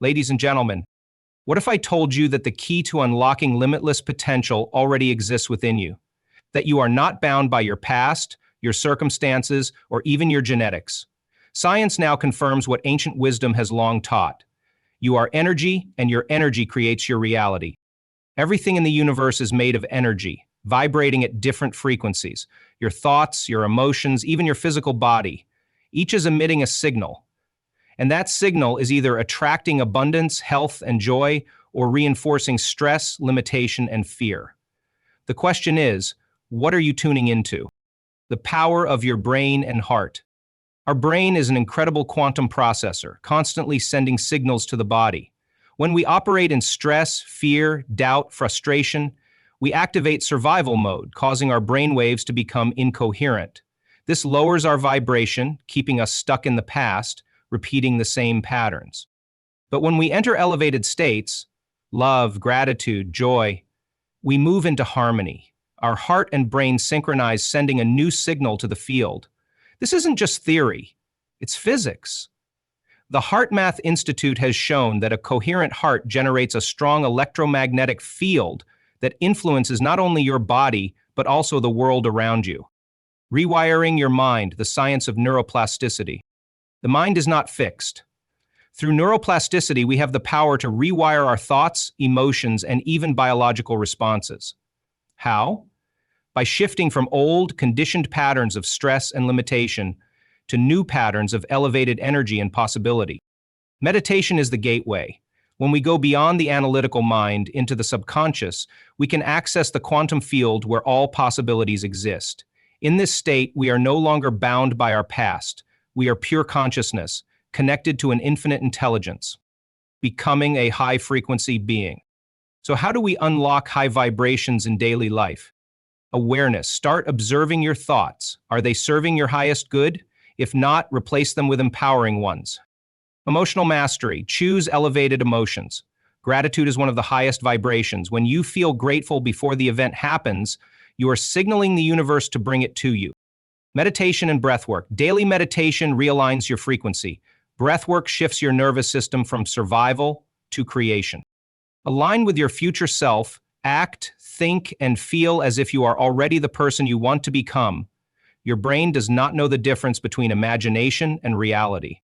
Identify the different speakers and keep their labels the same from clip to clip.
Speaker 1: Ladies and gentlemen, what if I told you that the key to unlocking limitless potential already exists within you? That you are not bound by your past, your circumstances, or even your genetics. Science now confirms what ancient wisdom has long taught. You are energy, and your energy creates your reality. Everything in the universe is made of energy, vibrating at different frequencies. Your thoughts, your emotions, even your physical body. Each is emitting a signal. And that signal is either attracting abundance, health, and joy, or reinforcing stress, limitation, and fear. The question is, what are you tuning into? The power of your brain and heart. Our brain is an incredible quantum processor, constantly sending signals to the body. When we operate in stress, fear, doubt, frustration, we activate survival mode, causing our brainwaves to become incoherent. This lowers our vibration, keeping us stuck in the past, repeating the same patterns. But when we enter elevated states, love, gratitude, joy, we move into harmony. Our heart and brain synchronize, sending a new signal to the field. This isn't just theory, it's physics. The HeartMath Institute has shown that a coherent heart generates a strong electromagnetic field that influences not only your body, but also the world around you. Rewiring your mind, the science of neuroplasticity. The mind is not fixed. Through neuroplasticity, we have the power to rewire our thoughts, emotions, and even biological responses. How? By shifting from old, conditioned patterns of stress and limitation to new patterns of elevated energy and possibility. Meditation is the gateway. When we go beyond the analytical mind into the subconscious, we can access the quantum field where all possibilities exist. In this state, we are no longer bound by our past. We are pure consciousness, connected to an infinite intelligence, becoming a high-frequency being. So how do we unlock high vibrations in daily life? Awareness. Start observing your thoughts. Are they serving your highest good? If not, replace them with empowering ones. Emotional mastery. Choose elevated emotions. Gratitude is one of the highest vibrations. When you feel grateful before the event happens, you are signaling the universe to bring it to you. Meditation and breathwork. Daily meditation realigns your frequency. Breathwork shifts your nervous system from survival to creation. Align with your future self. Act, think, and feel as if you are already the person you want to become. Your brain does not know the difference between imagination and reality.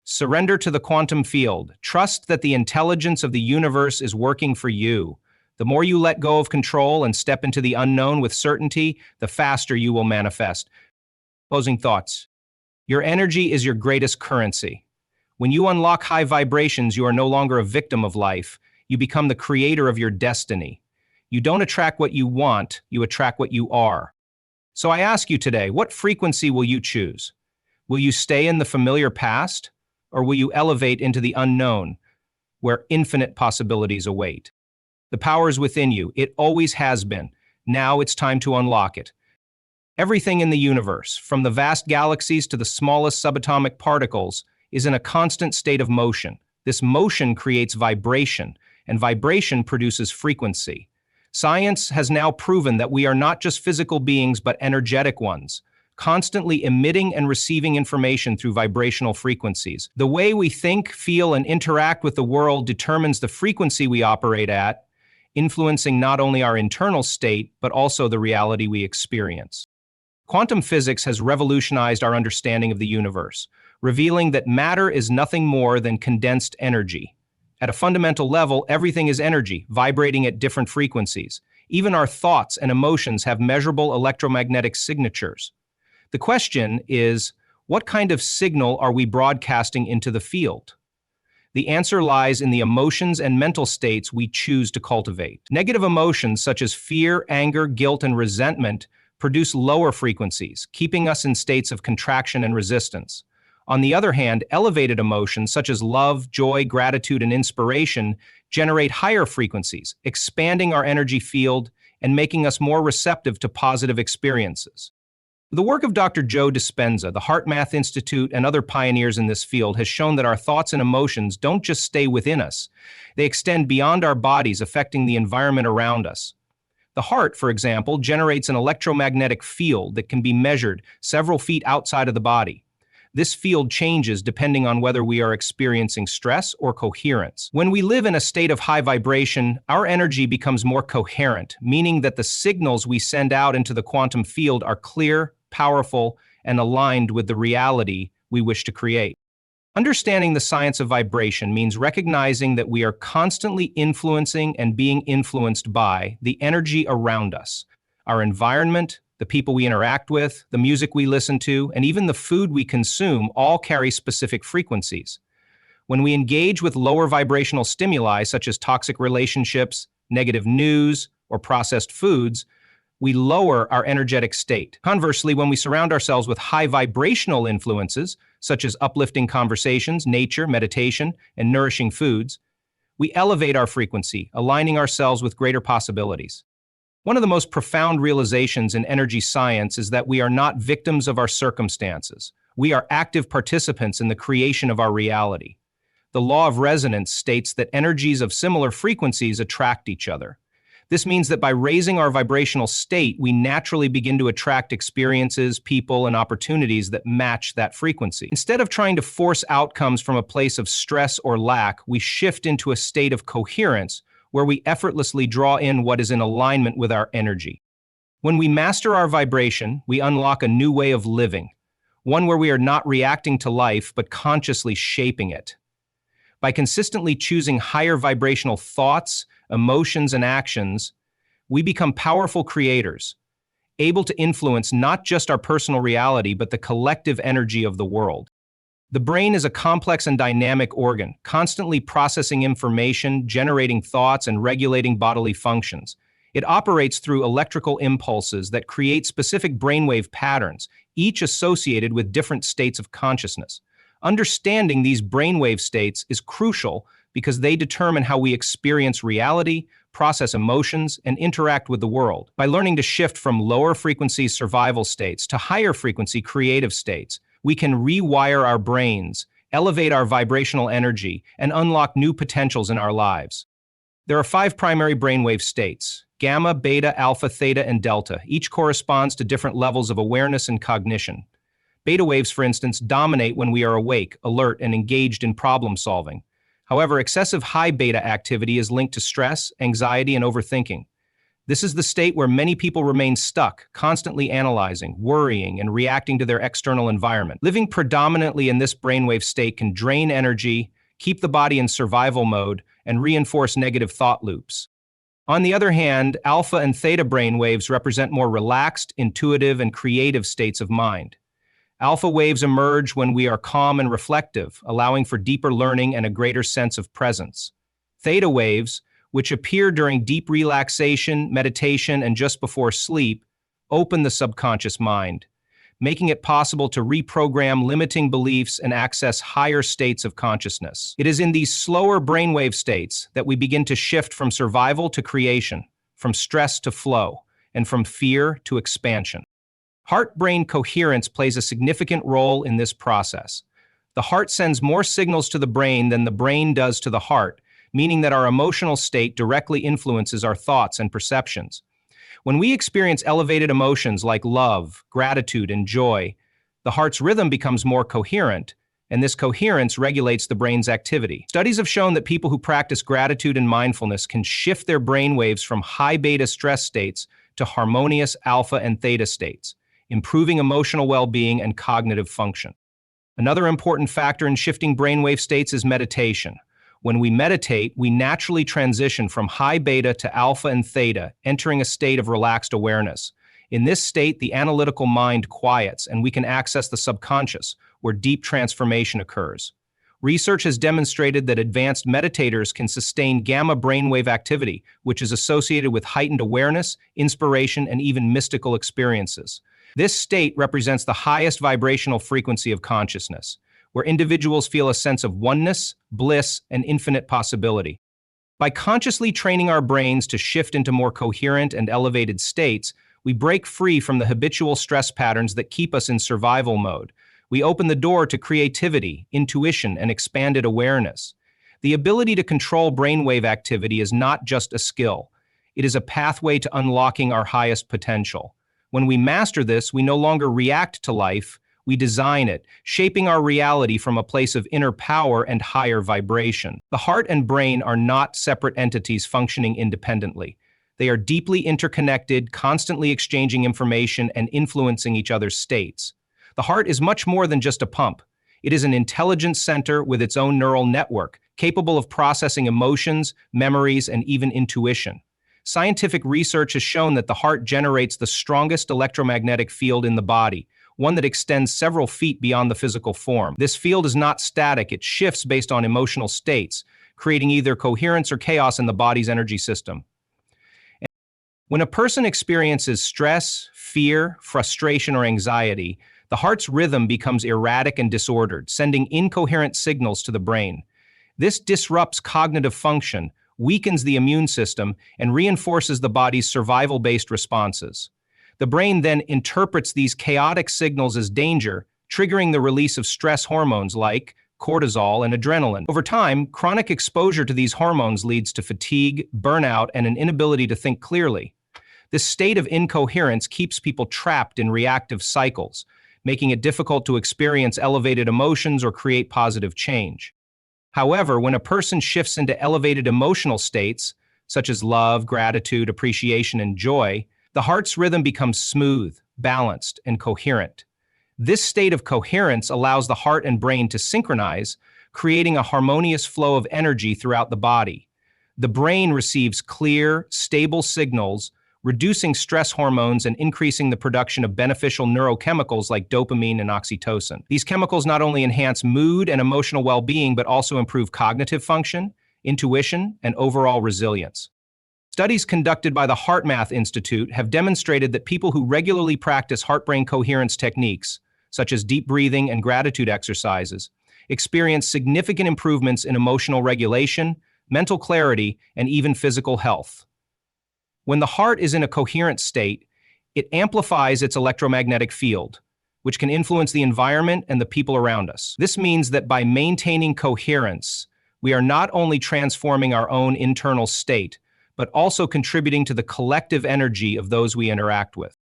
Speaker 1: Surrender to the quantum field. Trust that the intelligence of the universe is working for you. The more you let go of control and step into the unknown with certainty, the faster you will manifest. Closing thoughts. Your energy is your greatest currency. When you unlock high vibrations, you are no longer a victim of life. You become the creator of your destiny. You don't attract what you want, you attract what you are. So I ask you today, what frequency will you choose? Will you stay in the familiar past, or will you elevate into the unknown, where infinite possibilities await? The power is within you. It always has been. Now it's time to unlock it. Everything in the universe, from the vast galaxies to the smallest subatomic particles, is in a constant state of motion. This motion creates vibration, and vibration produces frequency. Science has now proven that we are not just physical beings but energetic ones, constantly emitting and receiving information through vibrational frequencies. The way we think, feel, and interact with the world determines the frequency we operate at, influencing not only our internal state but also the reality we experience. Quantum physics has revolutionized our understanding of the universe, revealing that matter is nothing more than condensed energy. At a fundamental level, everything is energy, vibrating at different frequencies. Even our thoughts and emotions have measurable electromagnetic signatures. The question is, what kind of signal are we broadcasting into the field? The answer lies in the emotions and mental states we choose to cultivate. Negative emotions such as fear, anger, guilt, and resentment produce lower frequencies, keeping us in states of contraction and resistance. On the other hand, elevated emotions such as love, joy, gratitude, and inspiration generate higher frequencies, expanding our energy field and making us more receptive to positive experiences. The work of Dr. Joe Dispenza, the HeartMath Institute, and other pioneers in this field has shown that our thoughts and emotions don't just stay within us. They extend beyond our bodies, affecting the environment around us. The heart, for example, generates an electromagnetic field that can be measured several feet outside of the body. This field changes depending on whether we are experiencing stress or coherence. When we live in a state of high vibration, our energy becomes more coherent, meaning that the signals we send out into the quantum field are clear, powerful, and aligned with the reality we wish to create. Understanding the science of vibration means recognizing that we are constantly influencing and being influenced by the energy around us, our environment, the people we interact with, the music we listen to, and even the food we consume all carry specific frequencies. When we engage with lower vibrational stimuli such as toxic relationships, negative news, or processed foods, we lower our energetic state. Conversely, when we surround ourselves with high vibrational influences, such as uplifting conversations, nature, meditation, and nourishing foods, we elevate our frequency, aligning ourselves with greater possibilities. One of the most profound realizations in energy science is that we are not victims of our circumstances. We are active participants in the creation of our reality. The law of resonance states that energies of similar frequencies attract each other. This means that by raising our vibrational state, we naturally begin to attract experiences, people, and opportunities that match that frequency. Instead of trying to force outcomes from a place of stress or lack, we shift into a state of coherence, where we effortlessly draw in what is in alignment with our energy. When we master our vibration, we unlock a new way of living, one where we are not reacting to life, but consciously shaping it. By consistently choosing higher vibrational thoughts, emotions, and actions, we become powerful creators, able to influence not just our personal reality, but the collective energy of the world. The brain is a complex and dynamic organ, constantly processing information, generating thoughts, and regulating bodily functions. It operates through electrical impulses that create specific brainwave patterns, each associated with different states of consciousness. Understanding these brainwave states is crucial because they determine how we experience reality, process emotions, and interact with the world. By learning to shift from lower frequency survival states to higher frequency creative states, we can rewire our brains, elevate our vibrational energy, and unlock new potentials in our lives. There are 5 primary brainwave states: gamma, beta, alpha, theta, and delta. Each corresponds to different levels of awareness and cognition. Beta waves, for instance, dominate when we are awake, alert, and engaged in problem solving. However, excessive high beta activity is linked to stress, anxiety, and overthinking. This is the state where many people remain stuck, constantly analyzing, worrying, and reacting to their external environment. Living predominantly in this brainwave state can drain energy, keep the body in survival mode, and reinforce negative thought loops. On the other hand, alpha and theta brainwaves represent more relaxed, intuitive, and creative states of mind. Alpha waves emerge when we are calm and reflective, allowing for deeper learning and a greater sense of presence. Theta waves, which appear during deep relaxation, meditation, and just before sleep, open the subconscious mind, making it possible to reprogram limiting beliefs and access higher states of consciousness. It is in these slower brainwave states that we begin to shift from survival to creation, from stress to flow, and from fear to expansion. Heart-brain coherence plays a significant role in this process. The heart sends more signals to the brain than the brain does to the heart, meaning that our emotional state directly influences our thoughts and perceptions. When we experience elevated emotions like love, gratitude, and joy, the heart's rhythm becomes more coherent, and this coherence regulates the brain's activity. Studies have shown that people who practice gratitude and mindfulness can shift their brain waves from high beta stress states to harmonious alpha and theta states, improving emotional well-being and cognitive function. Another important factor in shifting brainwave states is meditation. When we meditate, we naturally transition from high beta to alpha and theta, entering a state of relaxed awareness. In this state, the analytical mind quiets, and we can access the subconscious, where deep transformation occurs. Research has demonstrated that advanced meditators can sustain gamma brainwave activity, which is associated with heightened awareness, inspiration, and even mystical experiences. This state represents the highest vibrational frequency of consciousness, where individuals feel a sense of oneness, bliss, and infinite possibility. By consciously training our brains to shift into more coherent and elevated states, we break free from the habitual stress patterns that keep us in survival mode. We open the door to creativity, intuition, and expanded awareness. The ability to control brainwave activity is not just a skill. It is a pathway to unlocking our highest potential. When we master this, we no longer react to life, We design it, shaping our reality from a place of inner power and higher vibration. The heart and brain are not separate entities functioning independently. They are deeply interconnected, constantly exchanging information and influencing each other's states. The heart is much more than just a pump. It is an intelligence center with its own neural network, capable of processing emotions, memories, and even intuition. Scientific research has shown that the heart generates the strongest electromagnetic field in the body, one that extends several feet beyond the physical form. This field is not static, it shifts based on emotional states, creating either coherence or chaos in the body's energy system. When a person experiences stress, fear, frustration, or anxiety, the heart's rhythm becomes erratic and disordered, sending incoherent signals to the brain. This disrupts cognitive function, weakens the immune system, and reinforces the body's survival-based responses. The brain then interprets these chaotic signals as danger, triggering the release of stress hormones like cortisol and adrenaline. Over time, chronic exposure to these hormones leads to fatigue, burnout, and an inability to think clearly. This state of incoherence keeps people trapped in reactive cycles, making it difficult to experience elevated emotions or create positive change. However, when a person shifts into elevated emotional states, such as love, gratitude, appreciation, and joy, the heart's rhythm becomes smooth, balanced, and coherent. This state of coherence allows the heart and brain to synchronize, creating a harmonious flow of energy throughout the body. The brain receives clear, stable signals, reducing stress hormones and increasing the production of beneficial neurochemicals like dopamine and oxytocin. These chemicals not only enhance mood and emotional well-being, but also improve cognitive function, intuition, and overall resilience. Studies conducted by the HeartMath Institute have demonstrated that people who regularly practice heart-brain coherence techniques, such as deep breathing and gratitude exercises, experience significant improvements in emotional regulation, mental clarity, and even physical health. When the heart is in a coherent state, it amplifies its electromagnetic field, which can influence the environment and the people around us. This means that by maintaining coherence, we are not only transforming our own internal state, but also contributing to the collective energy of those we interact with.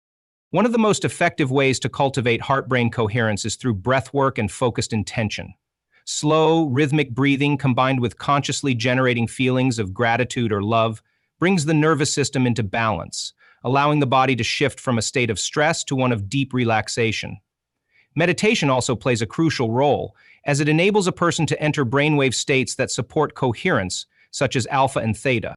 Speaker 1: One of the most effective ways to cultivate heart-brain coherence is through breathwork and focused intention. Slow, rhythmic breathing combined with consciously generating feelings of gratitude or love brings the nervous system into balance, allowing the body to shift from a state of stress to one of deep relaxation. Meditation also plays a crucial role, as it enables a person to enter brainwave states that support coherence, such as alpha and theta.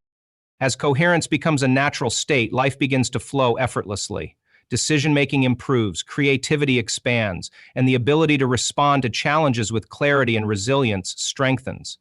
Speaker 1: As coherence becomes a natural state, life begins to flow effortlessly. Decision-making improves, creativity expands, and the ability to respond to challenges with clarity and resilience strengthens.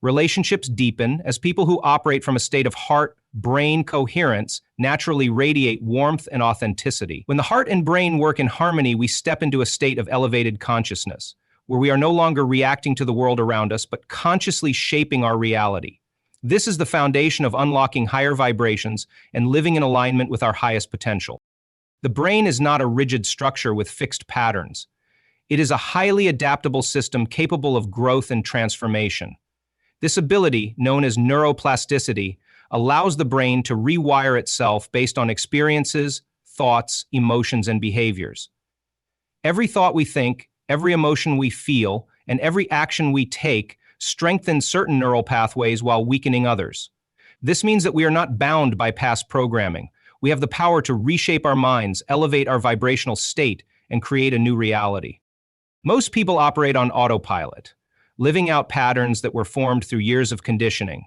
Speaker 1: Relationships deepen as people who operate from a state of heart-brain coherence naturally radiate warmth and authenticity. When the heart and brain work in harmony, we step into a state of elevated consciousness, where we are no longer reacting to the world around us, but consciously shaping our reality. This is the foundation of unlocking higher vibrations and living in alignment with our highest potential. The brain is not a rigid structure with fixed patterns. It is a highly adaptable system capable of growth and transformation. This ability, known as neuroplasticity, allows the brain to rewire itself based on experiences, thoughts, emotions, and behaviors. Every thought we think, every emotion we feel, and every action we take strengthens certain neural pathways while weakening others. This means that we are not bound by past programming. We have the power to reshape our minds, elevate our vibrational state, and create a new reality. Most people operate on autopilot, living out patterns that were formed through years of conditioning.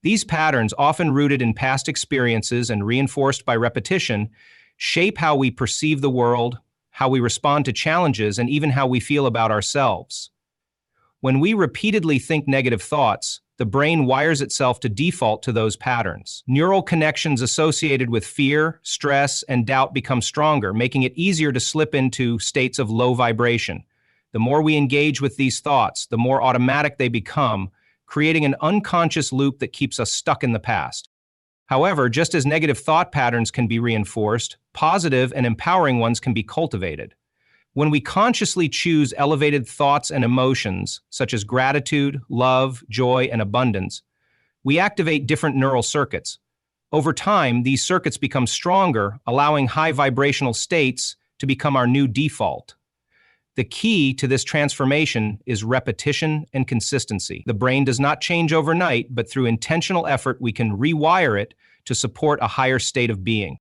Speaker 1: These patterns, often rooted in past experiences and reinforced by repetition, shape how we perceive the world, how we respond to challenges, and even how we feel about ourselves. When we repeatedly think negative thoughts, the brain wires itself to default to those patterns. Neural connections associated with fear, stress, and doubt become stronger, making it easier to slip into states of low vibration. The more we engage with these thoughts, the more automatic they become, creating an unconscious loop that keeps us stuck in the past. However, just as negative thought patterns can be reinforced, positive and empowering ones can be cultivated. When we consciously choose elevated thoughts and emotions, such as gratitude, love, joy, and abundance, we activate different neural circuits. Over time, these circuits become stronger, allowing high vibrational states to become our new default. The key to this transformation is repetition and consistency. The brain does not change overnight, but through intentional effort, we can rewire it to support a higher state of being.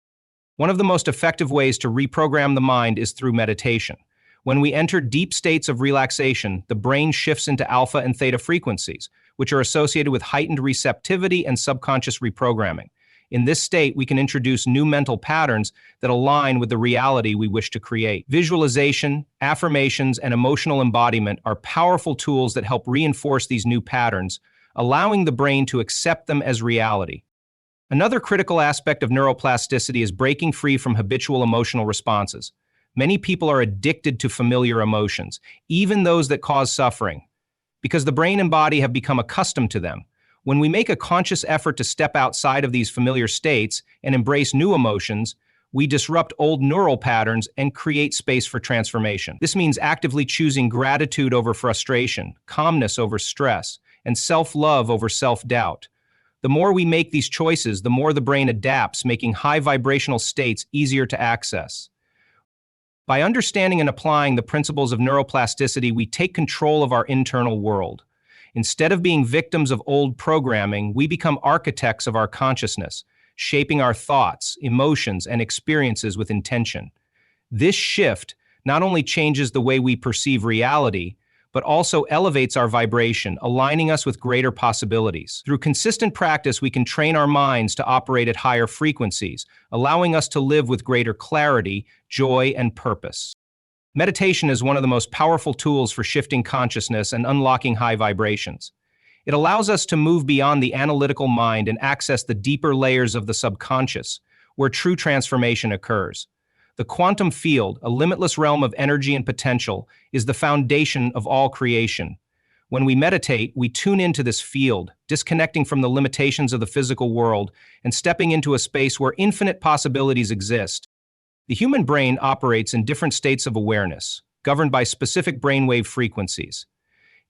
Speaker 1: One of the most effective ways to reprogram the mind is through meditation. When we enter deep states of relaxation, the brain shifts into alpha and theta frequencies, which are associated with heightened receptivity and subconscious reprogramming. In this state, we can introduce new mental patterns that align with the reality we wish to create. Visualization, affirmations, and emotional embodiment are powerful tools that help reinforce these new patterns, allowing the brain to accept them as reality. Another critical aspect of neuroplasticity is breaking free from habitual emotional responses. Many people are addicted to familiar emotions, even those that cause suffering, because the brain and body have become accustomed to them. When we make a conscious effort to step outside of these familiar states and embrace new emotions, we disrupt old neural patterns and create space for transformation. This means actively choosing gratitude over frustration, calmness over stress, and self-love over self-doubt. The more we make these choices, the more the brain adapts, making high vibrational states easier to access. By understanding and applying the principles of neuroplasticity, we take control of our internal world. Instead of being victims of old programming, we become architects of our consciousness, shaping our thoughts, emotions, and experiences with intention. This shift not only changes the way we perceive reality, but also elevates our vibration, aligning us with greater possibilities. Through consistent practice, we can train our minds to operate at higher frequencies, allowing us to live with greater clarity, joy, and purpose. Meditation is one of the most powerful tools for shifting consciousness and unlocking high vibrations. It allows us to move beyond the analytical mind and access the deeper layers of the subconscious, where true transformation occurs. The quantum field, a limitless realm of energy and potential, is the foundation of all creation. When we meditate, we tune into this field, disconnecting from the limitations of the physical world and stepping into a space where infinite possibilities exist. The human brain operates in different states of awareness, governed by specific brainwave frequencies.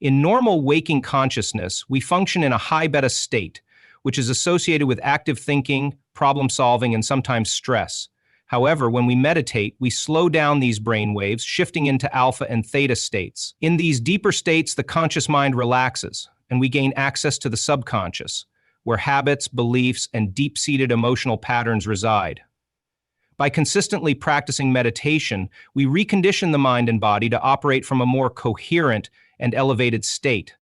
Speaker 1: In normal waking consciousness, we function in a high beta state, which is associated with active thinking, problem solving, and sometimes stress. However, when we meditate, we slow down these brainwaves, shifting into alpha and theta states. In these deeper states, the conscious mind relaxes, and we gain access to the subconscious, where habits, beliefs, and deep-seated emotional patterns reside. By consistently practicing meditation, we recondition the mind and body to operate from a more coherent and elevated state.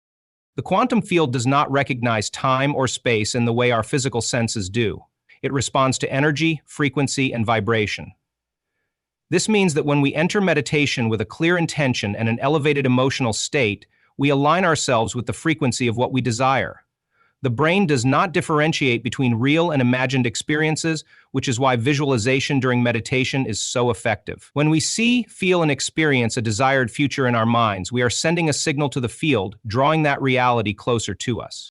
Speaker 1: The quantum field does not recognize time or space in the way our physical senses do. It responds to energy, frequency, and vibration. This means that when we enter meditation with a clear intention and an elevated emotional state, we align ourselves with the frequency of what we desire. The brain does not differentiate between real and imagined experiences, which is why visualization during meditation is so effective. When we see, feel, and experience a desired future in our minds, we are sending a signal to the field, drawing that reality closer to us.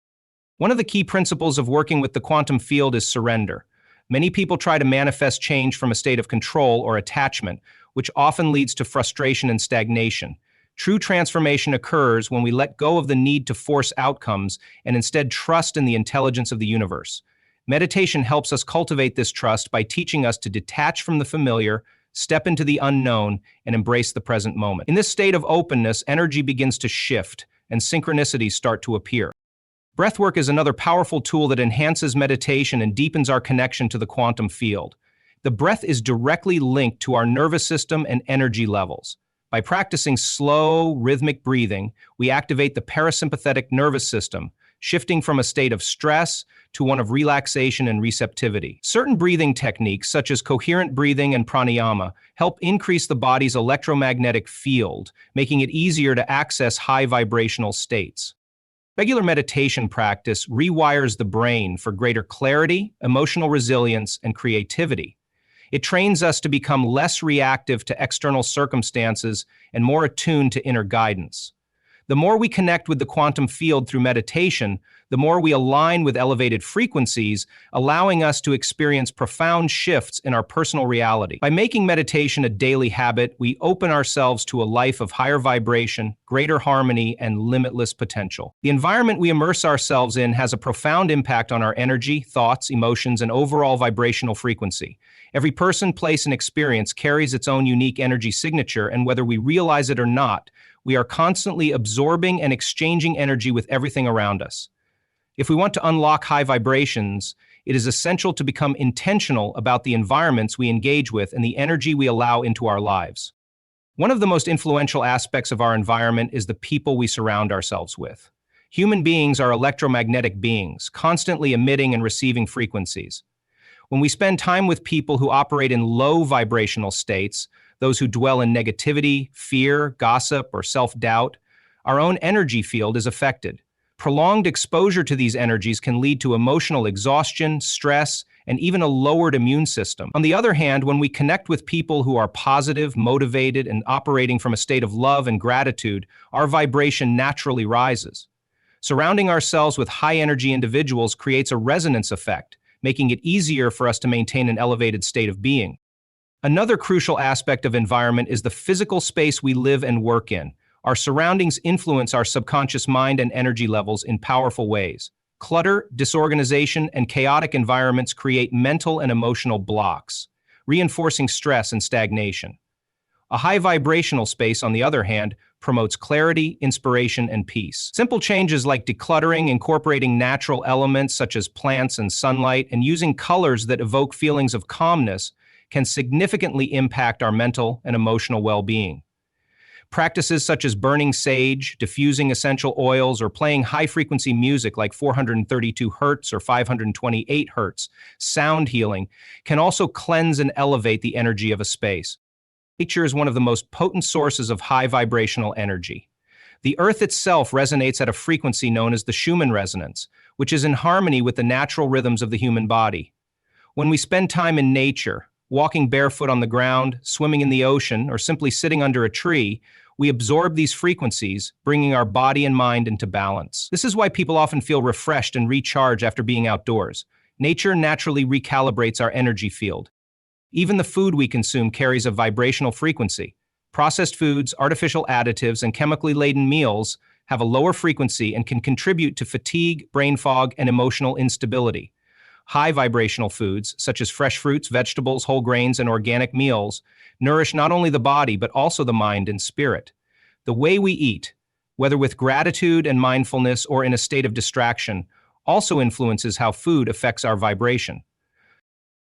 Speaker 1: One of the key principles of working with the quantum field is surrender. Many people try to manifest change from a state of control or attachment, which often leads to frustration and stagnation. True transformation occurs when we let go of the need to force outcomes and instead trust in the intelligence of the universe. Meditation helps us cultivate this trust by teaching us to detach from the familiar, step into the unknown, and embrace the present moment. In this state of openness, energy begins to shift, and synchronicities start to appear. Breathwork is another powerful tool that enhances meditation and deepens our connection to the quantum field. The breath is directly linked to our nervous system and energy levels. By practicing slow, rhythmic breathing, we activate the parasympathetic nervous system, shifting from a state of stress to one of relaxation and receptivity. Certain breathing techniques, such as coherent breathing and pranayama, help increase the body's electromagnetic field, making it easier to access high vibrational states. Regular meditation practice rewires the brain for greater clarity, emotional resilience, and creativity. It trains us to become less reactive to external circumstances and more attuned to inner guidance. The more we connect with the quantum field through meditation, the more we align with elevated frequencies, allowing us to experience profound shifts in our personal reality. By making meditation a daily habit, we open ourselves to a life of higher vibration, greater harmony, and limitless potential. The environment we immerse ourselves in has a profound impact on our energy, thoughts, emotions, and overall vibrational frequency. Every person, place, and experience carries its own unique energy signature, and whether we realize it or not, we are constantly absorbing and exchanging energy with everything around us. If we want to unlock high vibrations, it is essential to become intentional about the environments we engage with and the energy we allow into our lives. One of the most influential aspects of our environment is the people we surround ourselves with. Human beings are electromagnetic beings, constantly emitting and receiving frequencies. When we spend time with people who operate in low vibrational states, those who dwell in negativity, fear, gossip, or self-doubt, our own energy field is affected. Prolonged exposure to these energies can lead to emotional exhaustion, stress, and even a lowered immune system. On the other hand, when we connect with people who are positive, motivated, and operating from a state of love and gratitude, our vibration naturally rises. Surrounding ourselves with high-energy individuals creates a resonance effect, making it easier for us to maintain an elevated state of being. Another crucial aspect of environment is the physical space we live and work in. Our surroundings influence our subconscious mind and energy levels in powerful ways. Clutter, disorganization, and chaotic environments create mental and emotional blocks, reinforcing stress and stagnation. A high vibrational space, on the other hand, promotes clarity, inspiration, and peace. Simple changes like decluttering, incorporating natural elements such as plants and sunlight, and using colors that evoke feelings of calmness can significantly impact our mental and emotional well-being. Practices such as burning sage, diffusing essential oils, or playing high-frequency music like 432 Hz or 528 Hz sound healing can also cleanse and elevate the energy of a space. Nature is one of the most potent sources of high vibrational energy. The Earth itself resonates at a frequency known as the Schumann resonance, which is in harmony with the natural rhythms of the human body. When we spend time in nature, walking barefoot on the ground, swimming in the ocean, or simply sitting under a tree, we absorb these frequencies, bringing our body and mind into balance. This is why people often feel refreshed and recharged after being outdoors. Nature naturally recalibrates our energy field. Even the food we consume carries a vibrational frequency. Processed foods, artificial additives, and chemically laden meals have a lower frequency and can contribute to fatigue, brain fog, and emotional instability. High vibrational foods, such as fresh fruits, vegetables, whole grains, and organic meals, nourish not only the body but also the mind and spirit. The way we eat, whether with gratitude and mindfulness or in a state of distraction, also influences how food affects our vibration.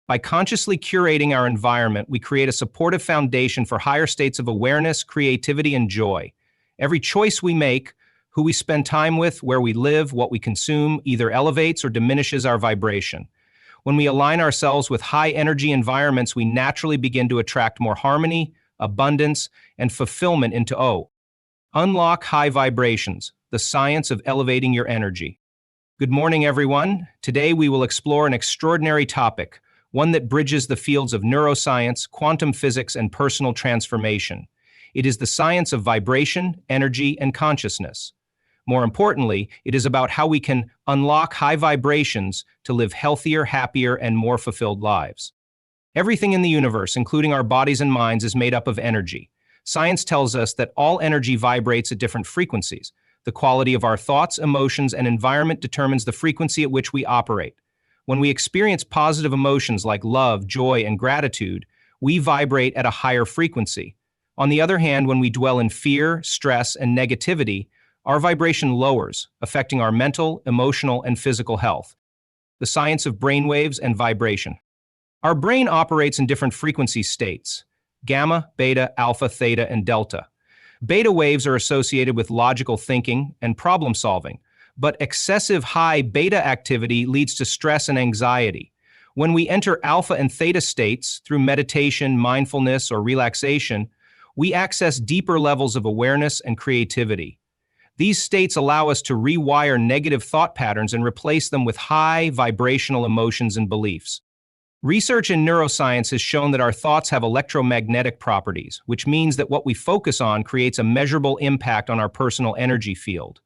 Speaker 1: By consciously curating our environment, we create a supportive foundation for higher states of awareness, creativity, and joy. Every choice we make, who we spend time with, where we live, what we consume, either elevates or diminishes our vibration. When we align ourselves with high-energy environments, we naturally begin to attract more harmony, abundance, and fulfillment into Unlock high vibrations, the science of elevating your energy. Good morning, everyone. Today we will explore an extraordinary topic, one that bridges the fields of neuroscience, quantum physics, and personal transformation. It is the science of vibration, energy, and consciousness. More importantly, it is about how we can unlock high vibrations to live healthier, happier, and more fulfilled lives. Everything in the universe, including our bodies and minds, is made up of energy. Science tells us that all energy vibrates at different frequencies. The quality of our thoughts, emotions, and environment determines the frequency at which we operate. When we experience positive emotions like love, joy, and gratitude, we vibrate at a higher frequency. On the other hand, when we dwell in fear, stress, and negativity, our vibration lowers, affecting our mental, emotional, and physical health. The science of brainwaves and vibration. Our brain operates in different frequency states: gamma, beta, alpha, theta, and delta. Beta waves are associated with logical thinking and problem solving, but excessive high beta activity leads to stress and anxiety. When we enter alpha and theta states through meditation, mindfulness, or relaxation, we access deeper levels of awareness and creativity. These states allow us to rewire negative thought patterns and replace them with high vibrational emotions and beliefs. Research in neuroscience has shown that our thoughts have electromagnetic properties, which means that what we focus on creates a measurable impact on our personal energy field.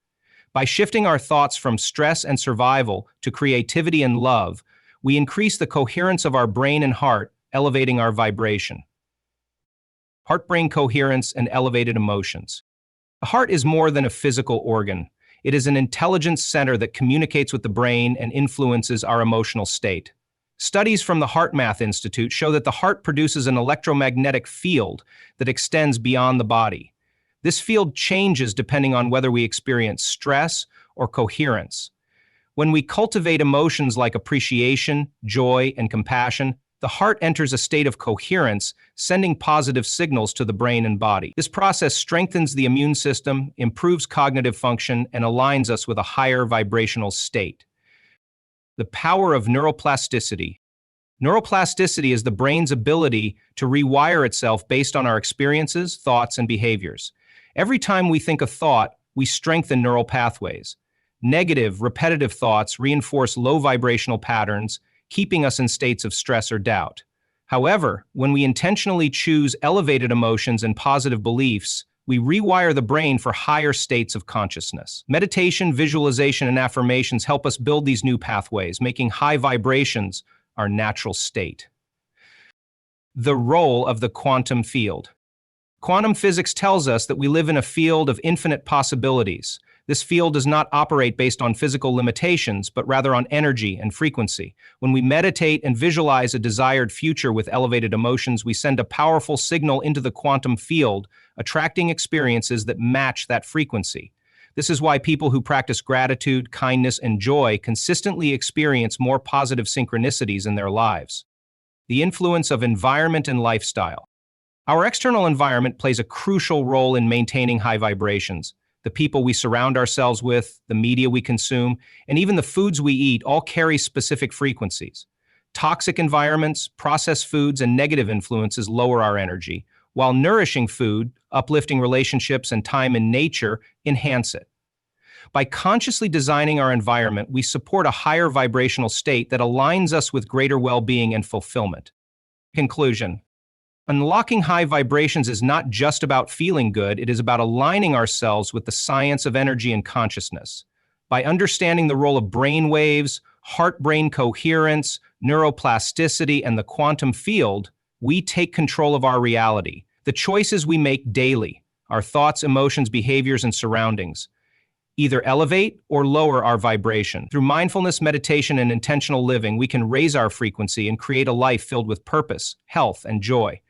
Speaker 1: By shifting our thoughts from stress and survival to creativity and love, we increase the coherence of our brain and heart, elevating our vibration. Heart-brain coherence and elevated emotions. The heart is more than a physical organ. It is an intelligence center that communicates with the brain and influences our emotional state. Studies from the HeartMath Institute show that the heart produces an electromagnetic field that extends beyond the body. This field changes depending on whether we experience stress or coherence. When we cultivate emotions like appreciation, joy, and compassion, the heart enters a state of coherence, sending positive signals to the brain and body. This process strengthens the immune system, improves cognitive function, and aligns us with a higher vibrational state. The power of neuroplasticity. Neuroplasticity is the brain's ability to rewire itself based on our experiences, thoughts, and behaviors. Every time we think a thought, we strengthen neural pathways. Negative, repetitive thoughts reinforce low vibrational patterns, keeping us in states of stress or doubt. However, when we intentionally choose elevated emotions and positive beliefs, we rewire the brain for higher states of consciousness. Meditation, visualization, and affirmations help us build these new pathways, making high vibrations our natural state. The role of the quantum field. Quantum physics tells us that we live in a field of infinite possibilities. This field does not operate based on physical limitations, but rather on energy and frequency. When we meditate and visualize a desired future with elevated emotions, we send a powerful signal into the quantum field, attracting experiences that match that frequency. This is why people who practice gratitude, kindness, and joy consistently experience more positive synchronicities in their lives. The influence of environment and lifestyle. Our external environment plays a crucial role in maintaining high vibrations. The people we surround ourselves with, the media we consume, and even the foods we eat all carry specific frequencies. Toxic environments, processed foods, and negative influences lower our energy, while nourishing food, uplifting relationships, and time in nature enhance it. By consciously designing our environment, we support a higher vibrational state that aligns us with greater well-being and fulfillment. Conclusion. Unlocking high vibrations is not just about feeling good, it is about aligning ourselves with the science of energy and consciousness. By understanding the role of brainwaves, heart-brain coherence, neuroplasticity, and the quantum field, we take control of our reality, the choices we make daily, our thoughts, emotions, behaviors, and surroundings. Either elevate or lower our vibration. Through mindfulness, meditation, and intentional living, we can raise our frequency and create a life filled with purpose, health, and joy.